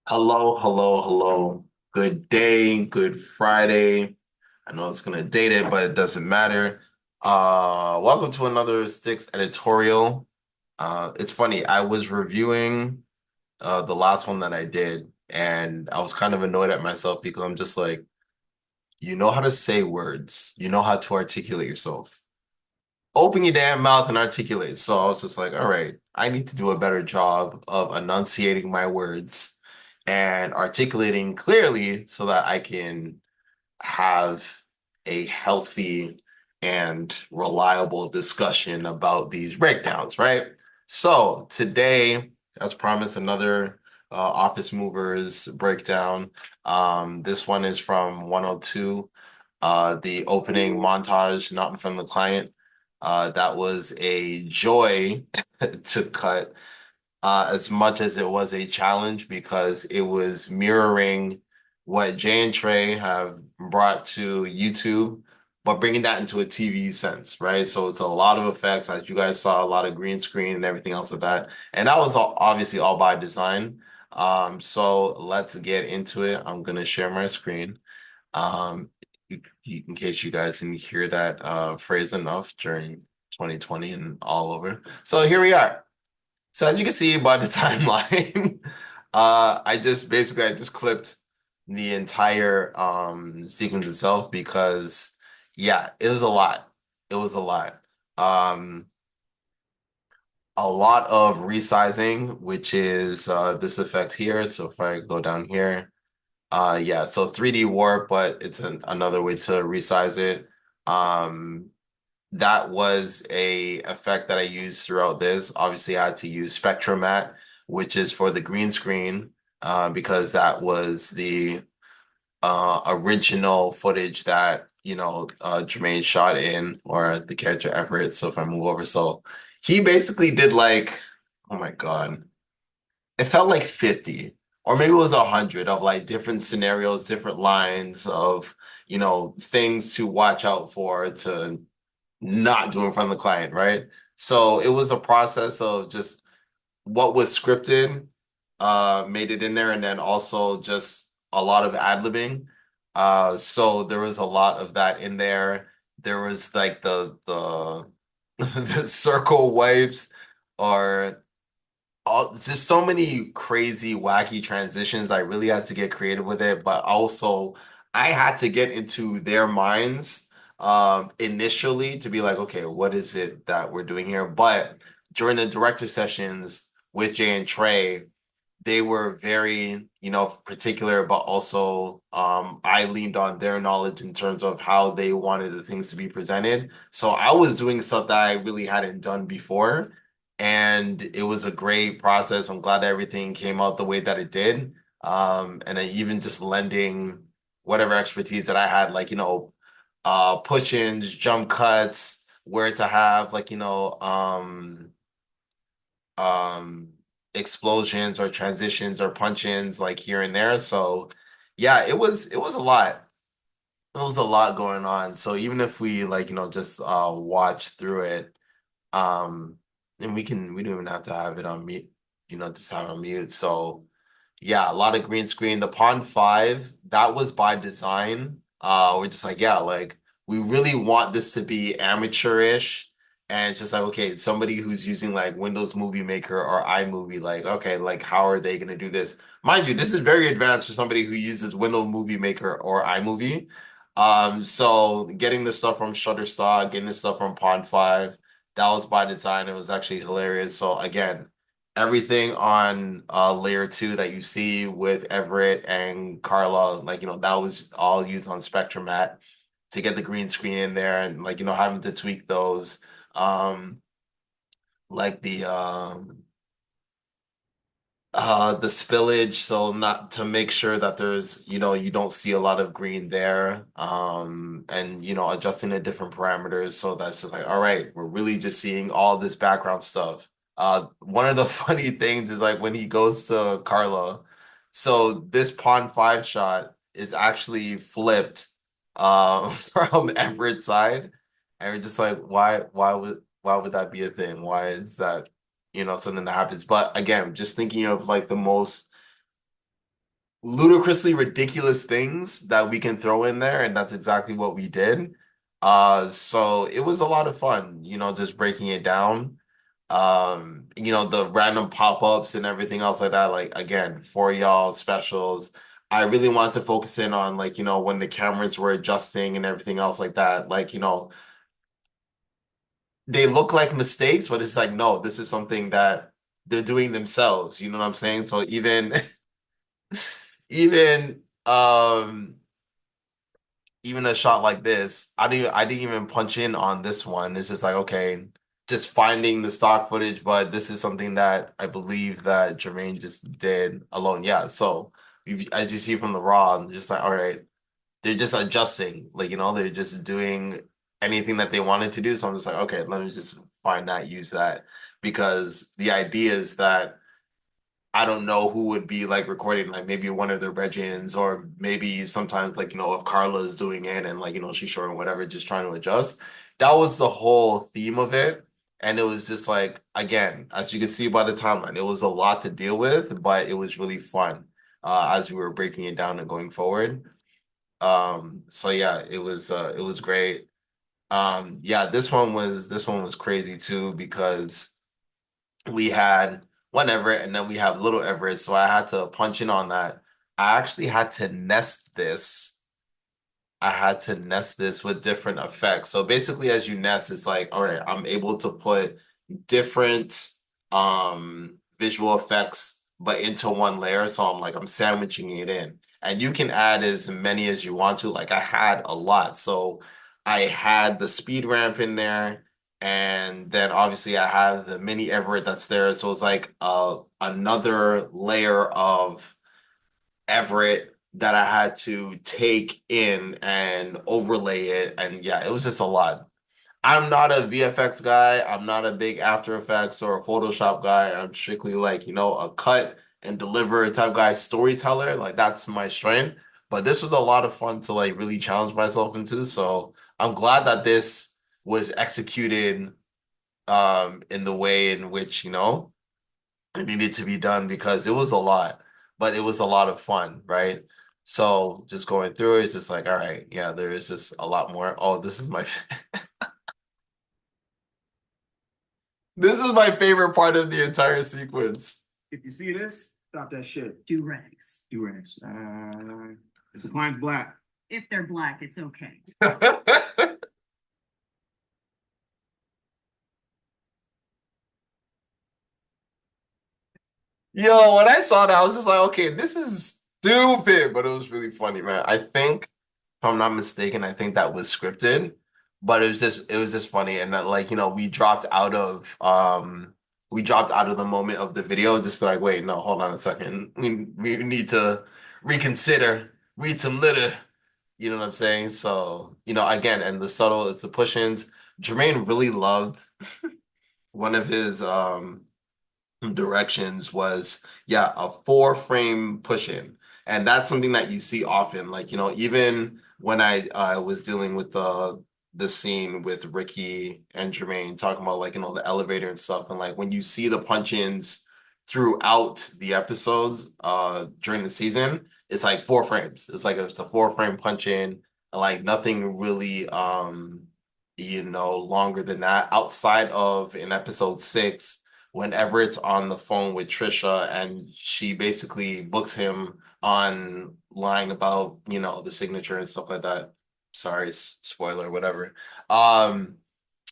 Hello, hello, hello. Good day, good Friday. I know it's gonna date it, but it doesn't matter. Welcome to another STiXX editorial. It's funny, I was reviewing the last one that I did, and I was kind of annoyed at myself because I'm just like, you know how to say words, you know how to articulate yourself. Open your damn mouth and articulate. So I was just like, all right, I need to do a better job of enunciating my words and articulating clearly so that I can have a healthy and reliable discussion about these breakdowns, right? So today, as promised, another Office Movers breakdown. This one is from 102, the opening montage, not from the client. That was a joy to cut as much as it was a challenge because it was mirroring what Jay and Trey have brought to YouTube, but bringing that into a TV sense, right? So it's a lot of effects, as you guys saw, a lot of green screen and everything else of that. And that was obviously all by design. So let's get into it. I'm gonna share my screen. Um, in case you guys didn't hear that phrase enough during 2020 and all over. So here we are. So as you can see by the timeline, I just clipped the entire sequence itself because yeah, it was a lot. It was a lot. Um a lot of resizing, which is this effect here. So if I go down here, yeah, so 3D warp, but it's another way to resize it. Um that was a effect that I used throughout this. Obviously, I had to use Spectrum Matte, which is for the green screen, because that was the original footage that Jermaine shot in, or the character Everett. So if I move over, so he basically did like, oh my God, it felt like 50 or maybe it was 100 of like different scenarios, different lines of things to watch out for to not do in front of the client, right? So it was a process of just what was scripted, made it in there, and then also just a lot of ad-libbing. So there was a lot of that in there. There was like the the circle wipes or just so many crazy, wacky transitions. I really had to get creative with it, but also I had to get into their minds initially to be like, okay, what is it that we're doing here? But during the director sessions with Jay and Trey, they were very, particular, but also I leaned on their knowledge in terms of how they wanted the things to be presented. So I was doing stuff that I really hadn't done before. And it was a great process. I'm glad everything came out the way that it did. And then even just lending whatever expertise that I had, like, push-ins, jump cuts, where to have like, um explosions or transitions or punch-ins like here and there. So yeah, it was a lot. There was a lot going on. So even if we like, just watch through it, um and we don't even have to have it on mute, just have it on mute. So yeah, a lot of green screen. The Pond 5, that was by design. We're just like, yeah, like we really want this to be amateurish. And it's just like, okay, somebody who's using like Windows Movie Maker or iMovie, like, okay, like how are they gonna do this? Mind you, this is very advanced for somebody who uses Windows Movie Maker or iMovie. So getting this stuff from Shutterstock, getting this stuff from Pond 5, that was by design. It was actually hilarious. So again, everything on layer two that you see with Everett and Carla, like, that was all used on Spectrum Matte to get the green screen in there and like, having to tweak those. Um, like the spillage, so not to make sure that there's, you don't see a lot of green there. And adjusting the different parameters. So that's just like, all right, we're really just seeing all this background stuff. One of the funny things is like when he goes to Carla, so this Pond 5 shot is actually flipped from Everett's side. And we're just like, why would that be a thing? Why is that something that happens? But again, just thinking of like the most ludicrously ridiculous things that we can throw in there, and that's exactly what we did. So it was a lot of fun, just breaking it down. The random pop-ups and everything else like that, like again, for y'all specials. I really wanted to focus in on like, when the cameras were adjusting and everything else like that. Like, they look like mistakes, but it's like, no, this is something that they're doing themselves. You know what I'm saying? So even even a shot like this, I didn't even punch in on this one. It's just like, okay, just finding the stock footage, but this is something that I believe that Jermaine just did alone. Yeah. So as you see from the raw, I'm just like, all right, they're just adjusting, like, they're just doing anything that they wanted to do. So I'm just like, okay, let me just find that, use that. Because the idea is that I don't know who would be like recording, like maybe one of their regins, or maybe sometimes like, if Carla is doing it and like, she's short or whatever, just trying to adjust. That was the whole theme of it. And it was just like, again, as you can see by the timeline, it was a lot to deal with, but it was really fun as we were breaking it down and going forward. So yeah, it was great. Yeah, this one was crazy too because we had one Everett and then we have little Everett. So I had to punch in on that. I actually had to nest this. I had to nest this with different effects. So basically, as you nest, it's like, all right, I'm able to put different visual effects, but into one layer. So I'm sandwiching it in. And you can add as many as you want to. Like I had a lot. So I had the speed ramp in there. And then obviously I have the mini Everett that's there. So it's like another layer of Everett that I had to take in and overlay it. And yeah, it was just a lot. I'm not a VFX guy. I'm not a big After Effects or a Photoshop guy. I'm strictly like, a cut and deliver type guy, storyteller. Like that's my strength. But this was a lot of fun to like really challenge myself into. So I'm glad that this was executed in the way in which, it needed to be done because it was a lot, but it was a lot of fun, right? So just going through it, it's just like, all right, yeah, there is just a lot more. Oh, this is my this is my favorite part of the entire sequence. If you see this, stop that shit. Do rags. Do rags. If the client's black. If they're black, it's okay. Yo, when I saw that, I was just like, okay, this is stupid, but it was really funny, man. I think, if I'm not mistaken, I think that was scripted, but it was just funny. And that like, we dropped out of the moment of the video, just be like, wait, no, hold on a second. We need to reconsider, read some litter. You know what I'm saying? So, again, and the subtle, it's the push-ins. Jermaine really loved one of his directions was, yeah, a 4 frame push in. And that's something that you see often. Like, even when I was dealing with the scene with Ricky and Jermaine talking about like, the elevator and stuff, and like when you see the punch-ins throughout the episodes during the season, it's like 4 frames. It's a 4 frame punch in, like nothing really longer than that outside of in episode 6 whenever it's on the phone with Trisha and she basically books him on lying about, the signature and stuff like that. Sorry, spoiler, whatever. Um,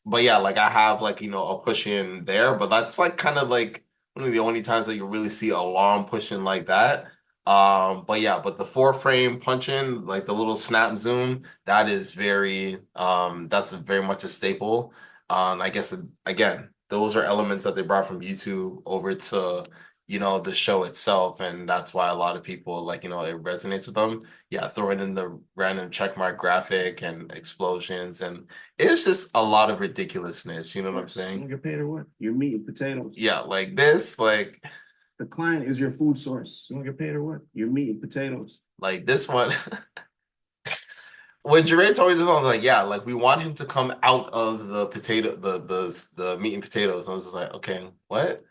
but yeah, like I have like, a push in there, but that's like kind of like one of the only times that you really see a long push in like that. But yeah, but the 4 frame punch in, like the little snap zoom, that's very much a staple. I guess again, those are elements that they brought from YouTube over to, the show itself, and that's why a lot of people like, it resonates with them. Yeah, throwing in the random checkmark graphic and explosions and it's just a lot of ridiculousness, you know what I'm You saying? don't get paid or what? Your meat and potatoes. Yeah, like this, like The client is your food source. You don't get paid or what? Your meat and potatoes. like this one. When Jermaine told me this, I was like, yeah, like we want him to come out of the potato, the meat and potatoes. I was just like, okay, what?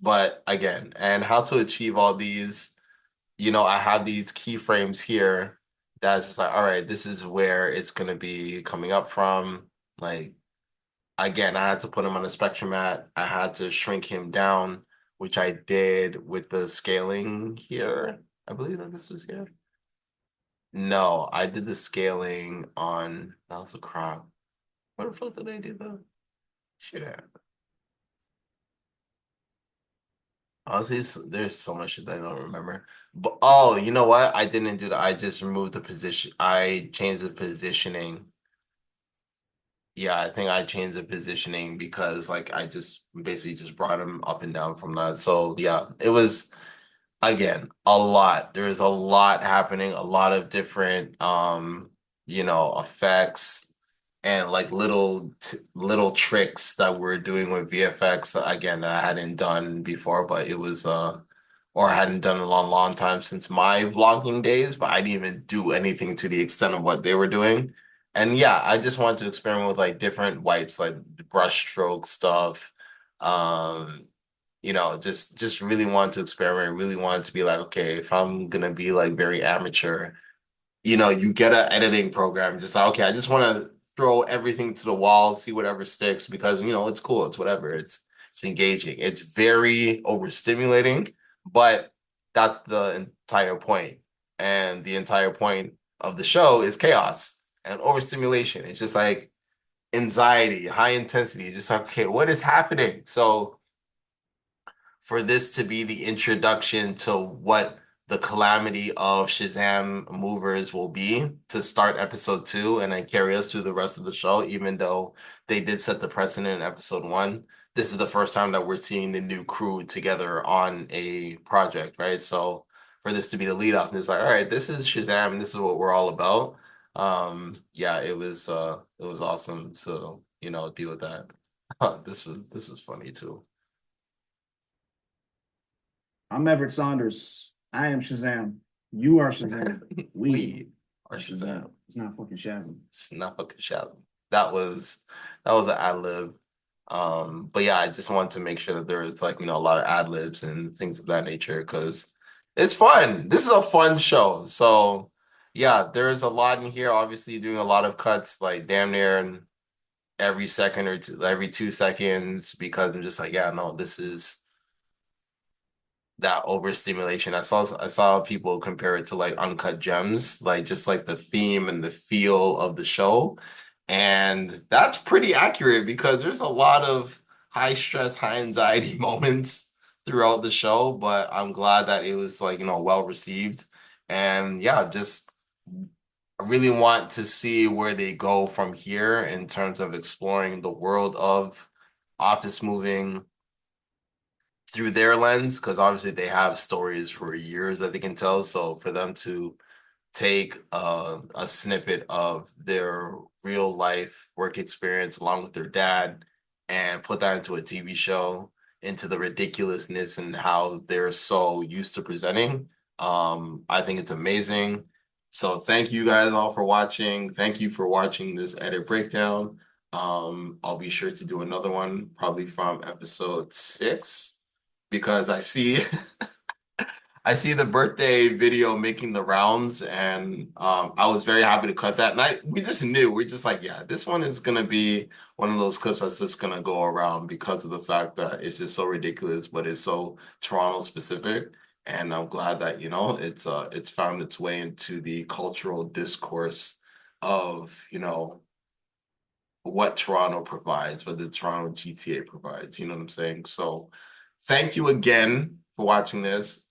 But again, and how to achieve all these. I have these keyframes here that's just like, all right, this is where it's gonna be coming up from. Like, again, I had to put him on a spectrum mat. I had to shrink him down, which I did with the scaling here. I believe that this was here. No, I did the scaling on, that was a crop. What the fuck did I do though? Shit. Honestly, there's so much shit that I don't remember. But oh, you know what? I didn't do that. I just removed the position. I changed the positioning. Yeah, I think I changed the positioning because like I just basically just brought him up and down from that. So yeah, it was again a lot. There's a lot happening, a lot of different effects and like little tricks that we're doing with VFX again that I hadn't done before, but it was or I hadn't done in a long time since my vlogging days, but I didn't even do anything to the extent of what they were doing. And yeah, I just wanted to experiment with like different wipes, like brush stroke stuff. Um, just really wanted to experiment, really wanted to be like, okay, if I'm gonna be like very amateur, you get an editing program, just like, okay, I just want to throw everything to the wall, see whatever sticks because, it's cool. It's whatever. It's engaging. It's very overstimulating, but that's the entire point. And the entire point of the show is chaos and overstimulation. It's just like anxiety, high intensity, just like, okay, what is happening? So for this to be the introduction to what the calamity of Shazam movers will be to start episode 2 and then carry us through the rest of the show, even though they did set the precedent in episode 1. This is the first time that we're seeing the new crew together on a project, right? So for this to be the lead off, and it's like, all right, this is Shazam, and this is what we're all about. Yeah, it was awesome to, deal with that. This was funny too. I'm Everett Saunders. I am Shazam. You are Shazam. We are are Shazam. It's not fucking Shazam. It's not fucking Shazam. That was an ad lib. But yeah, I just wanted to make sure that there was like, a lot of ad libs and things of that nature because it's fun. This is a fun show. So yeah, there's a lot in here. Obviously, doing a lot of cuts like damn near every second or two, every 2 seconds because I'm just like, yeah, no, this is that overstimulation. I saw people compare it to like Uncut Gems, like just like the theme and the feel of the show. And that's pretty accurate because there's a lot of high stress, high anxiety moments throughout the show, but I'm glad that it was like, well received. And yeah, just I really want to see where they go from here in terms of exploring the world of office moving through their lens, because obviously they have stories for years that they can tell. So for them to take a snippet of their real life work experience along with their dad and put that into a TV show, into the ridiculousness and how they're so used to presenting, I think it's amazing. So thank you guys all for watching. Thank you for watching this edit breakdown. I'll be sure to do another one probably from episode 6 because I see the birthday video making the rounds, and I was very happy to cut that. And we just knew, we're just like, yeah, this one is gonna be one of those clips that's just gonna go around because of the fact that it's just so ridiculous, but it's so Toronto specific. And I'm glad that, it's found its way into the cultural discourse of, what Toronto provides, what the Toronto GTA provides. You know what I'm saying? So thank you again for watching this.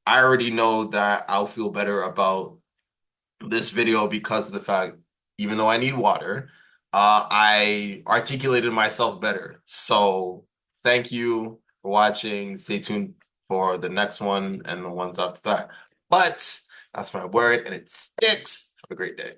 I already know that I'll feel better about this video because of the fact, even though I need water, I articulated myself better. So thank you for watching. Stay tuned for the next one and the ones after that. But that's my word, and it sticks. Have a great day.